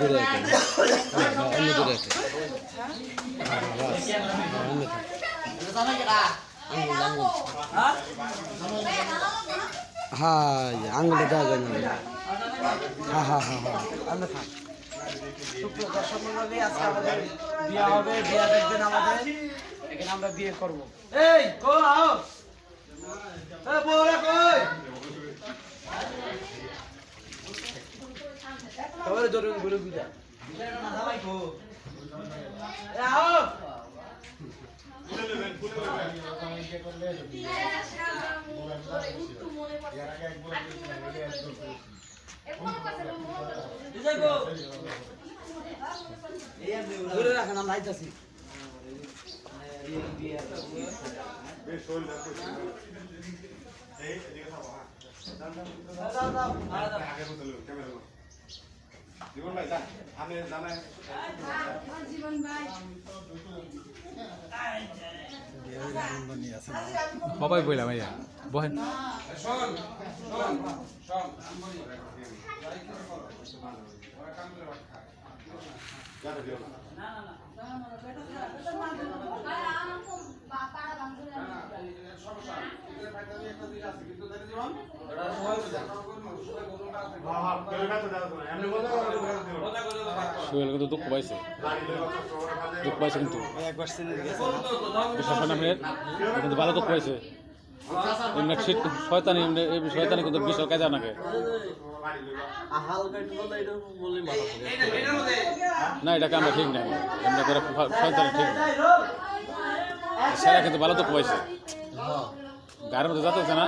দূরে আছে অন্য দূরে আছে হ্যাঁ আঙুলে দেওয়া যায় না হ্যাঁ হ্যাঁ হ্যাঁ হ্যাঁ আমরা থাক দর্শক মণ্ডলী আজকে আমাদের বিয়ে হবে বিয়ে দেখবেন আমাদের এখানে আমরা বিয়ে করবো এই কো আও এ বড় কই তোরে ধরুন গুলো গুজা না ভাই কো এ আও রাখেন আমরা আইতাছি জীবন ভাই যান আমি জানাই জীবন ভাই বাবাই বললাম ভাইয়া বহেন শোন শোন শোন সোহেল কিন্তু দুঃখ পাইছে কিন্তু বিশ্বাস হয় না আপনার কিন্তু ভালো দুঃখ পাইছে এমনি শয়তানি শয়তানি কিন্তু বিষয় কাজে নাকি না এটাকে আমরা ঠিক নাই এমনি করে শয়তানি ঠিক না সেটা কিন্তু ভালো দুঃখ পাইছে গাড়ির মধ্যে যাচ্ছে না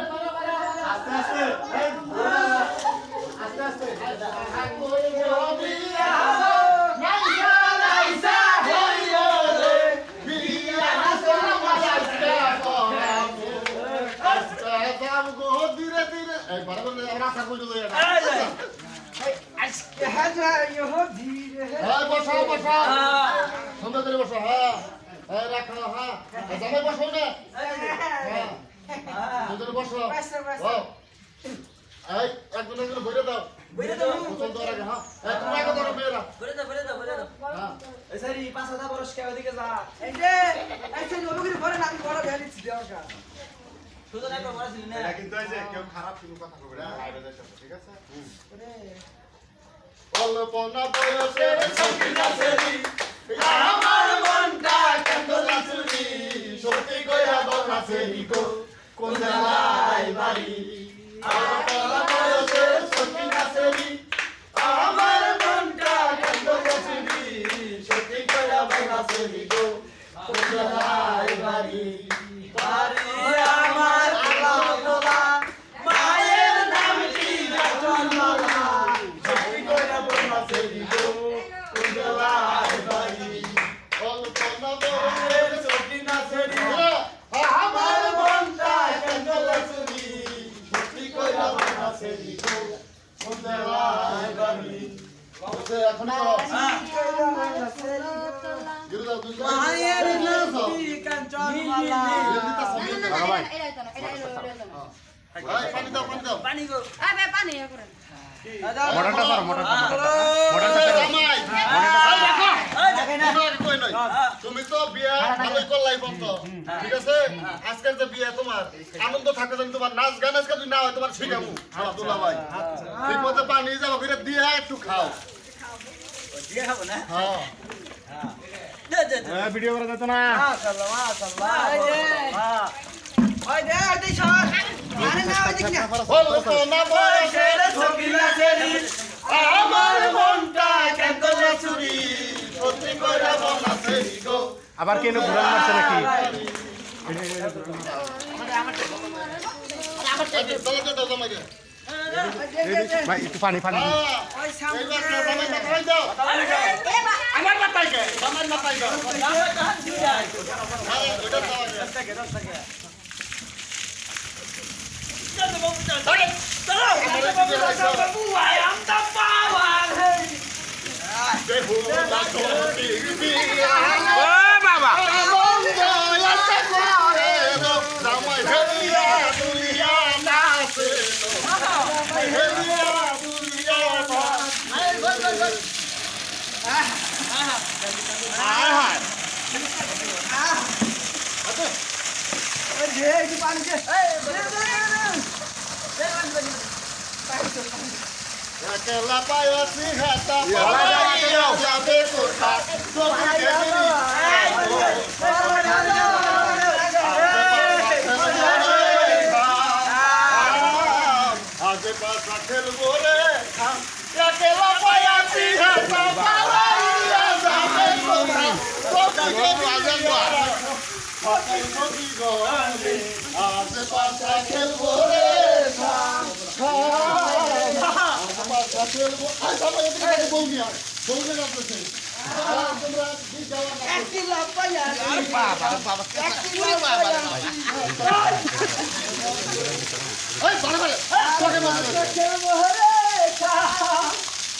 কিন্তু কেউ খারাপ কোনো কথা বলবে না ঠিক আছে অল্পনা বয়সের সখিনা সেরি আমার মনটা কান্দলা চুরি সত্যি কইরা বলনা সেরি গো কোন জায়গায় বাড়ি অল্পনা বয়সের সখিনা সেরি আমার মনটা কান্দলা চুরি সত্যি কইরা বলনা সেরি গো কোন জায়গায় বাড়ি বাড়ি আমার আল্লাহ মায়ের নাম কি জন্মলা তুমি তো বিয়ে ভালোই করলাই বলতো ঠিক আছে আজকের যে বিয়ে তোমার আনন্দ থাকে জানি তোমার নাচ গান আজকে যদি না হয় তোমার শিখাবো আব্দুল্লাহ ভাই ঠিক মতো পানি যাবো ফিরে দিয়ে একটু খাও দিয়ে খাবো না হ্যাঁ ভিডিও করা যেত না আমার মনটা কান্দলা চুরি সত্যি কইরা বলনা সেরি গো আবার কেন ঘুরান মারছে নাকি ভাই একটু পানি পানি আমার মাথায় গে আমার মাথায় গে হায় হায় ওই যে একটু পানি দে একলা পায়াছি হাতা পালাইয়া যাবে কোথা আজে পাশা খেলবো রে একলা পায়াছি হাতা পালাইয়া যাবে কোথা আজে পাশা খেলবো রে খেলবো বৌমিয়া বৌমিয়া কাছে তোমরা যাওয়ার একটি লাভ পাইয়া একটি লাভ পাইয়া খেলবো রে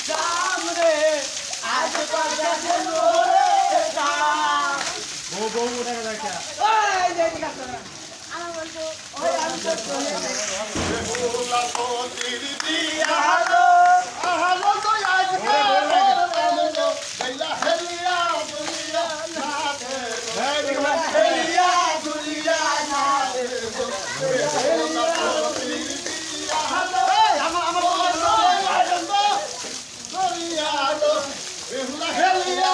শাম রে আজ পাশা খেলবো রে শাম বউ বউ উঠে গেছে ওই যে ঠিক আছে আমি বলবো ওই আমি তো আহালো আহালো তো আজকে আহালো বেলা হেলিয়া দুনিয়া নাতে হেলিয়া দুনিয়া নাতে আমার আনন্দ বেহুলা হেলিয়া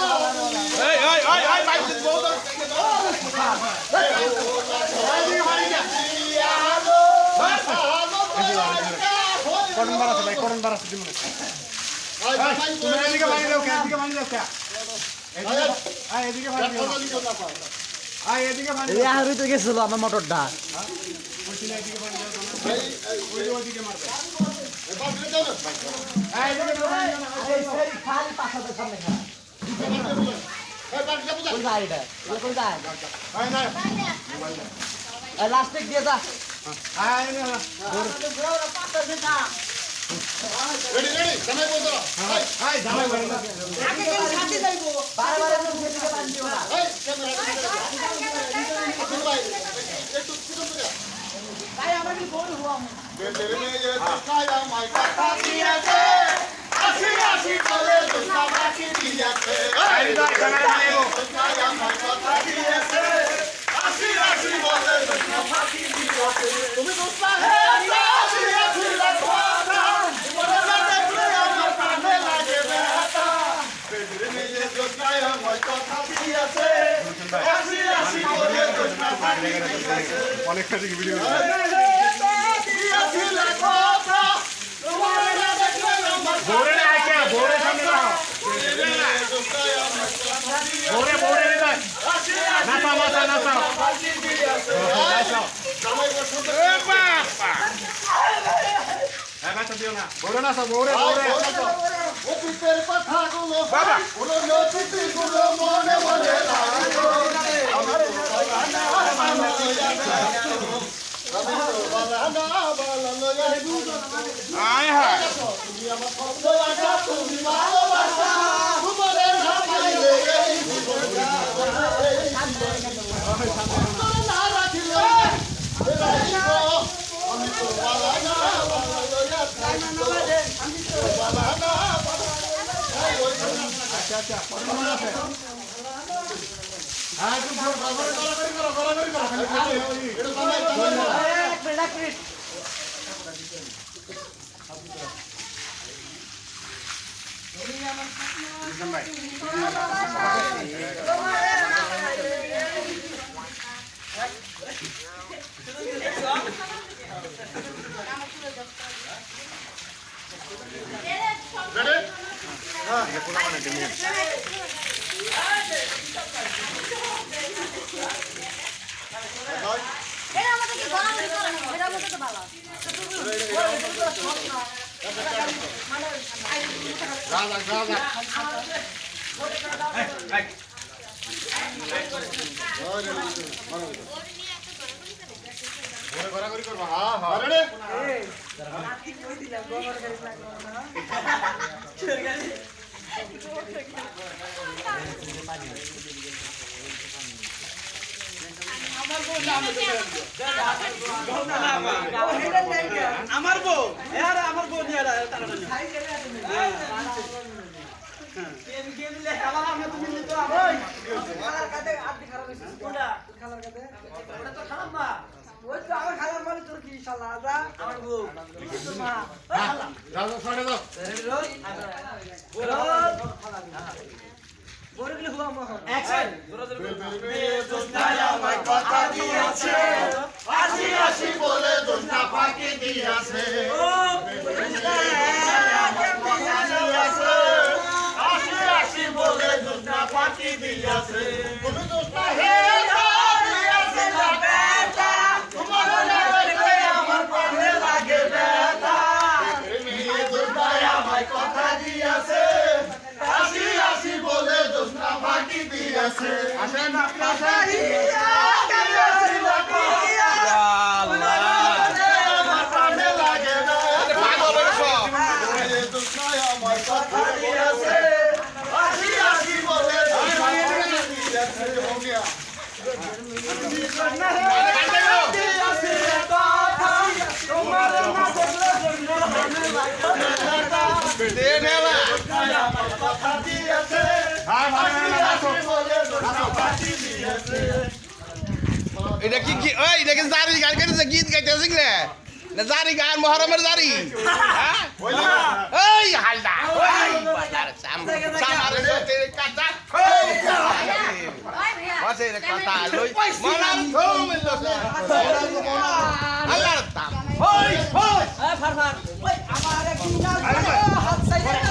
এই বাইক বউ তো করন বাড়াছে ভাই করন বাড়াছে দিমু তুমি এদিকে পানি দাও কে এদিকে পানি দাও কে এদিকে পানি দাও এদিকে পানি দাও আর হইতে গেছিল আমার মোটরটা ওইদিকে এদিকে পানি দাও ওইদিকে মারবে এই সেই খালি পাছাতে সামনে খারাপ কোন গাড়িটা কোন গাড়ি লাস্টিক দিয়ে যা রেডি রেডি জামাই বলতো জামাই বাড়ি না বারে তো সেদিকে পানি দিও না এই ক্যামেরা একটু ছোট করে তাই আমাকে বড় হওয়া বেদের মেয়ে কায়া মাই কথা দিয়েছে আসি আসি বলে দুষ্টা বাকি দিয়েছে এই দাই ক্যামেরা বানাইবো কায়া মাই কথা দিয়েছে আসি আসি বলে দুষ্টা বাকি দিয়েছে তুমি দুষ্টা হে আসি আসি কথা বলে দেখলে আমার কানে লাগে ব্যথা বেদের মেয়ে কায়া মাই কথা দিয়েছে আসি আসি বলে দুষ্টা বাকি দিয়েছে অনেকটা দিকে ভিডিও বোরে না কে বোরে সামনে দাও বোরে বোরে রে দাও নাচা নাচা নাচা এ বাবা বাবা তো দিও না বোরে নাচা বোরে বোরে ও পিপের কথা গুলো বাবা ওলো নচিতি গুলো মনে মনে লাগলো আমার বালানা বালানা আয় হায় তুমি আমার কত আশা তুমি ভালোবাসা তোমারে না পাইলে এই না রাখিলে আমি তো বালানা বালানা আমি তো বালানা আচ্ছা আচ্ছা পড়ানো আছে হ্যাঁ তুমি গড়াগড়ি করো এটা সময় এক মিনিট এরা আমাদের কি গলাগলি করে না এরা আমাদের তো ভালো গড়াগড়ি করবা হ্যাঁ হ্যাঁ রেডি রাতি কই দিলাম গোবর গাড়ি লাগলো না আমার বউ আমার বউ নিয়ে তারা গেম লে খেলা আমরা তুমি নিতে ওই খালার কাছে আদি খারাপ হইছে কোনটা খালার কাছে ওটা তো খারাপ না ওই তো আমার খালার মানে তোর কি শালা আদা আমার বউ তোর মা খালা যাও সরে যাও বড়গুলো হুয়া মহ অ্যাকশন আমার কথা দিয়েছে আসি আসি বলে দোষটা ফাঁকি দিয়েছে আসি আসি বলে দোষটা ফাঁকি দিয়েছে তুমি দোষটা হে দিয়েছে বেটা তোমার লাগে আমার পায়ে লাগে বেটা মেয়ে দোষটা আমার কথা দিয়েছে আসি আসি বলে দোষটা ফাঁকি দিয়েছে আসেন আপনারা এটা কি কি ওই এটা কি জারি গান গাইতেছে গীত গাইতেছে কি রে না জারি গান মহরমের জারি হ্যাঁ ওই হালদা ওই বাজার সাম সামারে তেরে কাটা বাসে রে কথা লই মনাম থুমিলো আল্লাহর দাম ওই ওই ফার ফার ওই আমার এক মিনাল হাত সাইডে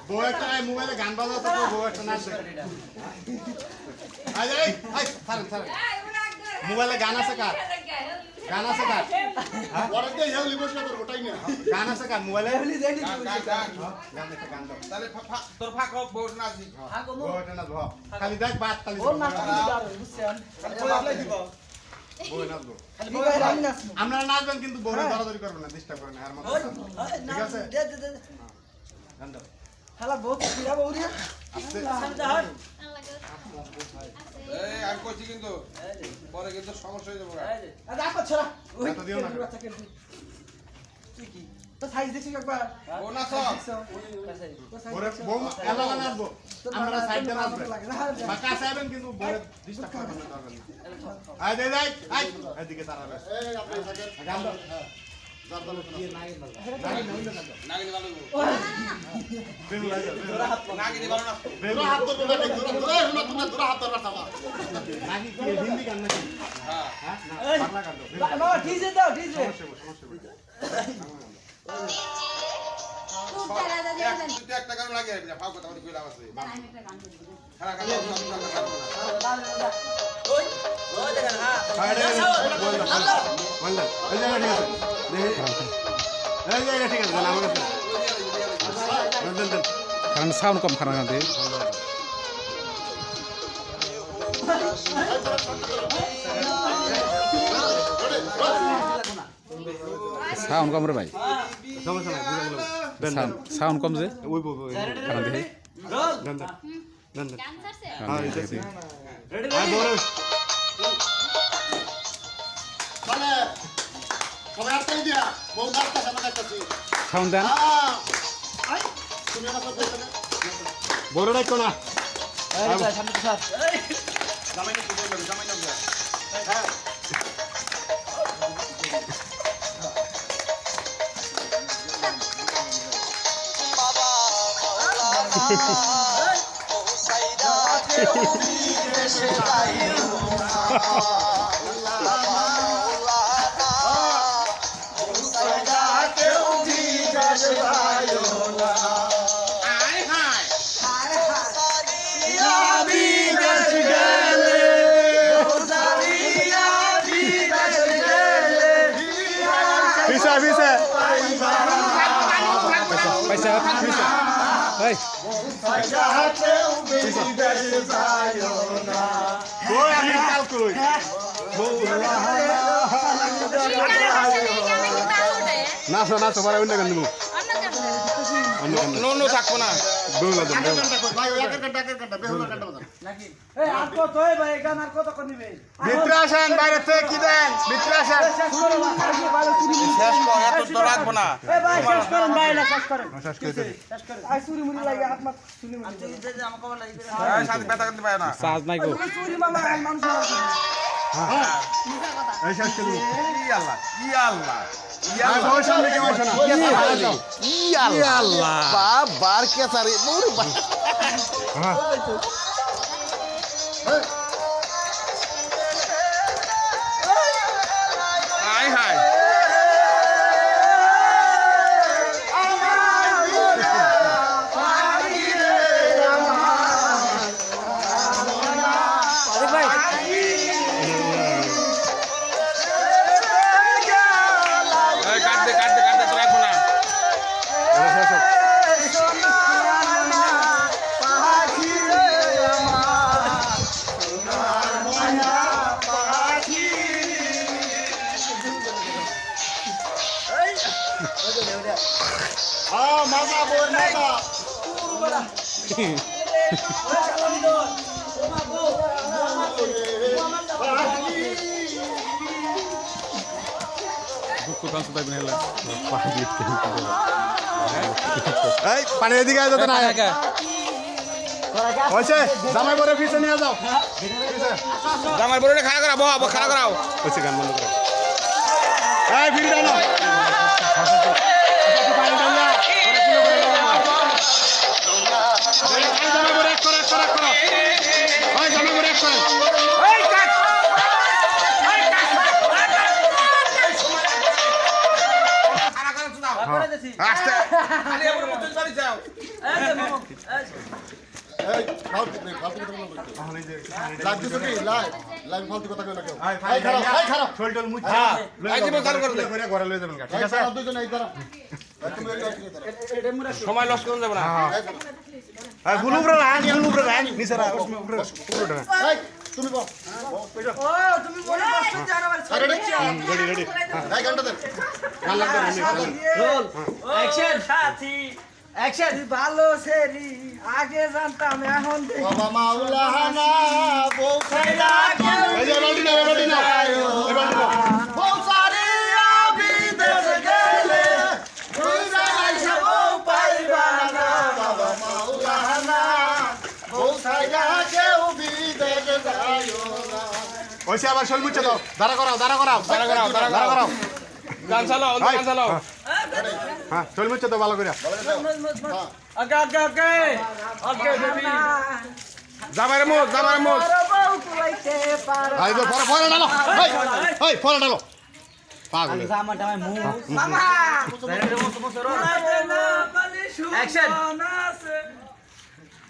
বউ একটা মোবাইলে গান বাজাতো তো বউ একটা নাচ দেখে আই আই আই ছাড়েন মোবাইলে গান আছে কার গান আছে কার পরে দিয়ে হেউলি বসে করবো তাই না গান আছে কার মোবাইলে এমনি দেনি গান একটা গান দাও তাহলে তোর ফাঁক বউ নাচি বউ একটা নাচ ভাও খালি দেখ বাত তালি ওর নাচ বুঝছেন বউ নাচবো খালি বউ আমি নাচ আপনারা নাচবেন কিন্তু বউরে দরাদরি করবেন না ডিস্টার্ব করবেন না আর মত ঠিক আছে দে দে দে গান দাও শালা বউ কিরা বউ রে আস্তে সামনে হট এই আর কইছি কিন্তু পরে কিন্তু সমস্যা হয়ে যাবে দেখো ছড়া ওই এত দিও না। তুই কি তো সাইজ দেখছিস একবার বউ নাচ বউরে বউ এলা নাচবো আমরা সাইডে নাচবে বা কাছে আইবেন কিন্তু বউরে ডিস্টার্ব করবেন না দরকার না আই দে যাই আই এদিকে তাড়াবে এই আপনি থাকেন গান দাও নাগিনি ভালো বেরু লাগে নাগিনি ভালো না দূরা হাত ধরবে না দূরা না তুমি দূরা হাত ধরবে না নাকি কি হিন্দি গান নাকি হ্যাঁ হ্যাঁ না বাংলা গান দাও না ডিজে দাও ডিজে খুব চালা দাদা দেন তুই একটা গান লাগে ফাঁক কথা বলি কইলাম আছে দাঁড়া আমি একটা গান করে দিই খারাপ গান ওই ওই দেখেন হ্যাঁ আরে বল এই জায়গা ঠিক আছে এই জায়গা ঠিক আছে গান আমার কাছে দেন দেন কারণ সাউন্ড কম খারাপ না সাউন্ড কম রে ভাই সমস্যা নাই বুঝা গেল দেন দেন সাউন্ড কম যে ওই বউ কারণ দেখি দেন দেন দেন দেন গান ছাড়ছে হ্যাঁ এই দেখি আয় বড় মানে সবাই আটকাই দিয়া বউ নাচতে সামনে কাটতেছি সাউন্ড দেন তুমি আমার সাথে এখানে বড় ডাকো না এই সামনে তো স্যার জামাই না কই জামাই না হ্যাঁ কেউ আয় হায় পিছে পিছে পয়সা এই কই আমি কাল কই নাচো নাচো পরে অন্য গান দিব অন্য গান নো নো থাকবো না দৌড়া দেন ভাই ওই একের ঘন্টা বেহুলা ঘন্টা বাজান এই আর কত হয় ভাই গান আর কত করে নিবে ভিতরে আসেন বাইরে থেকে কি দেন ভিতরে আসেন শেষ করো না ভালো চুরি শেষ কর এত তো রাখবো না এই ভাই শেষ করেন ভাই না শেষ করেন শেষ করে দেন শেষ করেন আই চুরি মুড়ি লাগে হাত মাত চুরি মুড়ি আমাকে কবার লাগি এই সাথে ব্যথা করতে পারে না সাজ নাই গো চুরি মামা মানুষ এই শেষ করে দেব ই আল্লাহ ই আল্লাহ ভাই বউর সামনে কেউ আসে না ই আল্লাহ বাবার কে সারে দূর আয় হায় কাটতে তো রাখবো না মজা বই মজা দুঃখ কাঁচতে থাকবেন হেলা এই পানি এদিকে আয় যাতে না আয় হয়েছে জামাই পরে পিছে নিয়ে যাও আমার বড় খাড়া করাও বাবা খাড়া করাও হয়েছে গান বন্ধ করো এই ভিড় দাও না পানি দাও না জামাই পরে এক করো ওই জামাই পরে এক করো এই কাট খাড়া করা তো দাও আস্তে খালি আমার মতন বাড়ি যাও এই ফালতু লাগতেছে কি লাইভ ফালতু কথা কই না কেউ এই খারাপ শোল্ডার মুছ এই জীবন চালু করে দে ঘরে লয়ে যাবেন ঠিক ঠিক আছে আছে দুজন এই দাঁড়া তুমি এই দাঁড়া সময় লস করুন যাবে না এই ফুল উপরে রাখ নিচে রাখ উপরে এই তুমি বল ও তুমি বলে বসতে জানো আমার রেডি এই ঘন্টা দে গান লাগবে রোল অ্যাকশন সাথী অ্যাকশন ভালো সেরি আগে জানতাম এখন দেখি বাবা মাওলানা বউ খাইলা এই যে বালতি নাও এই বালতি নাও বউ সারিয়া বিদেশ গেলে তুই যাইছ বউ পাইবা না বাবা মাওলানা বউ খাইলা কেউ বিদেশ যাইও না ওইসে আবার শোল মুছে দাও দাঁড়া করাও গান চালাও গান চালাও হ্যাঁ শোল মুছে দাও ভালো করে ওকে বেবি জামারে মোজ বউ কুলাইতে পারো এই যে ফরে ডালো এই ফরে ডালো পাগল মামা অ্যাকশন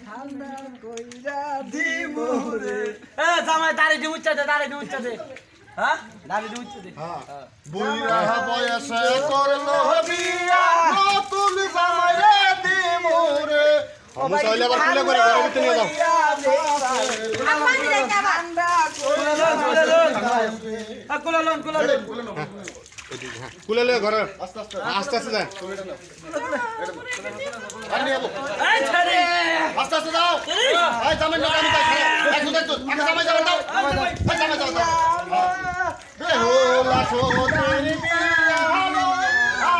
ঠান্ডা কইরা দিমুরে এ জামাই দাড়ি দি উচ্চা দে হ্যাঁ দাড়ি দি উচ্চা দে বুইরা বয়সে করলো বিয়া নতুন জামাইরে দিমুরে মুছে হইলে আবার কুলে করে ঘরের ভিতরে নিয়ে যাও কুলে লয়ে ঘরে আস্তে আস্তে যায় আর নিয়ে যাবো আস্তে আস্তে যাও এই জামাই না আমি যাই একটু আগে জামাই যাবেন দাও এই জামাই যাবেন দাও বেহুলা সোতের বিয়া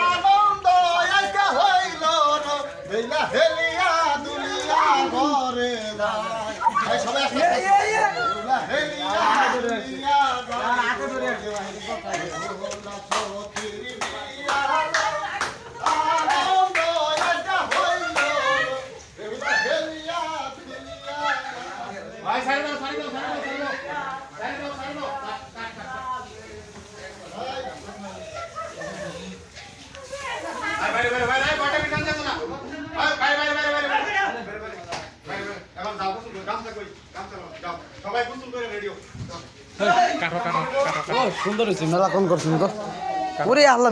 আনন্দ একা হইল না বেলা হেলিয়া দুলিয়া ঘরে যায় এই সবাই আস্তে আস্তে বেলা হেলিয়া দুলিয়া ঘরে যায় বেহুলা সোতের বিয়া আনন্দ একা হইল না বেলা হেলিয়া দুলিয়া ভাই সাইড দাও ভাই গামছা কই গামছা নাও যাও সবাই গোসল করে রেডি হও কাটো কাটো কাটো সুন্দর হয়েছে মেলা কোন করছেন তো ওরে আল্লাহ